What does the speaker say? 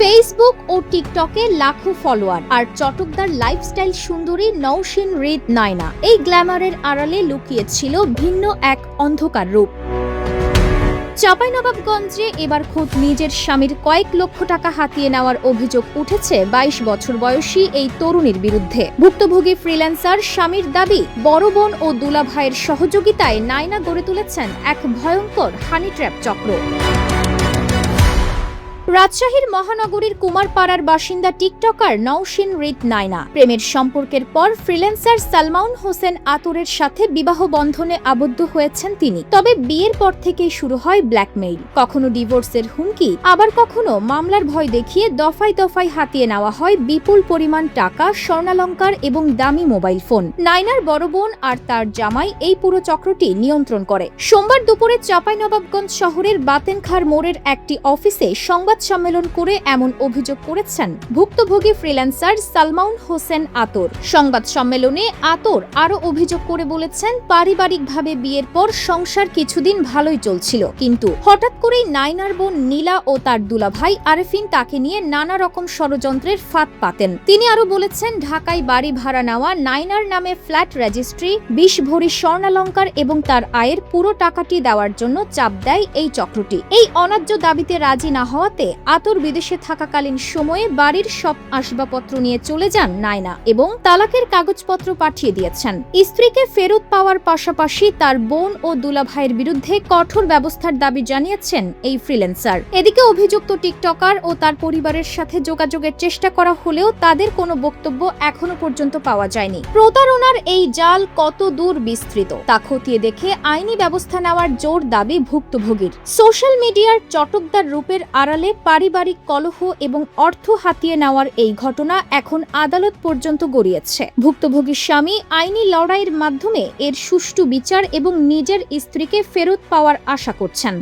Facebook ও টিকটকে লাখো follower আর চটকদার lifestyle সুন্দরী নওশিন রিত নায়না। এই গ্ল্যামারের আড়ালে লুকিয়ে ছিল ভিন্ন এক অন্ধকার রূপ। চাঁপাইনবাবগঞ্জে এবার খোদ নিজের স্বামীর কয়েক লক্ষ টাকা হাতিয়ে নেওয়ার অভিযোগ উঠেছে ২২ বছর বয়সী এই তরুণীর বিরুদ্ধে। ভুক্তভোগী ফ্রিল্যান্সার স্বামীর দাবি, বড় বোন ও দুলা ভাইয়ের সহযোগিতায় নায়না গড়ে তুলেছেন এক ভয়ঙ্কর হানি ট্র্যাপ চক্র। রাজশাহীর মহানগরীর কুমারপাড়ার বাসিন্দা টিকটকার নওশিন রিত নায়না প্রেমের সম্পর্কের পর ফ্রিল্যান্সার সালমান হোসেন আতরের সাথে বিবাহ বন্ধনে আবদ্ধ হয়েছেন তিনি। তবে বিয়ের পর থেকেই শুরু হয় ব্ল্যাকমেইল, কখনো ডিভোর্সের হুমকি, আবার কখনো মামলার ভয় দেখিয়ে দফায় দফায় হাতিয়ে নেওয়া হয় বিপুল পরিমাণ টাকা, স্বর্ণালংকার এবং দামি মোবাইল ফোন। নায়নার বড় বোন আর তার জামাই এই পুরো চক্রটি নিয়ন্ত্রণ করে। সোমবার দুপুরে চাঁপাইনবাবগঞ্জ শহরের বাতেনখার মোড়ের একটি অফিসে সংবাদ সম্মেলন করে এমন অভিযোগ করেছেন ভুক্তভোগী ফ্রিল্যান্সার সালমান হোসেন আতর। সংবাদ সম্মেলনে আতর আরো অভিযোগ করে বলেছেন, পারিবারিকভাবে বিয়ের পর সংসার কিছুদিন ভালোই চলছিল, কিন্তু হঠাৎ করেই নায়নার বোন নীলা ও তার দুলাভাই আরেফিন তাকে নিয়ে নানা রকম ষড়যন্ত্রের ফাঁদ পাতেন। তিনি আরো বলেছেন, ঢাকায় বাড়ি ভাড়া নেওয়া, নায়নার নামে ফ্ল্যাট রেজিস্ট্রি, ২০ ভরি স্বর্ণালংকার এবং তার আয়ের পুরো টাকাটি দেওয়ার জন্য চাপ দেয় এই চক্রটি। এই অন্যায্য দাবিতে রাজি না হওয়াতে আতর বিদেশে থাকাকালীন সময়ে বাড়ির সব আসবাবপত্র নিয়ে চলে যান নায়না এবং তালাকের কাগজপত্র পাঠিয়ে দিয়েছেন। স্ত্রীকে ফেরত পাওয়ার পাশাপাশি তার বোন ও দুলাভাইয়ের বিরুদ্ধে কঠোর ব্যবস্থার দাবি জানিয়েছেন এই ফ্রিল্যান্সার। এদিকে অভিযুক্ত টিকটকার ও তার পরিবারের সাথে যোগাযোগের চেষ্টা করা হলেও তাদের কোনো বক্তব্য এখনো পর্যন্ত পাওয়া যায়নি। প্রতারণার এই জাল কত দূর বিস্তৃত তা খতিয়ে দেখে আইনি ব্যবস্থা নেওয়ার জোর দাবি ভুক্তভোগীর। সোশ্যাল মিডিয়ার চটকদার রূপের আড়ালে পারিবারিক কলহ এবং অর্থ হাতিয়ে নেওয়ার এই ঘটনা এখন আদালত পর্যন্ত গড়িয়েছে। ভুক্তভোগীর স্বামী আইনি লড়াইয়ের মাধ্যমে এর সুষ্ঠু বিচার এবং নিজের স্ত্রীকে ফেরত পাওয়ার আশা করছেন।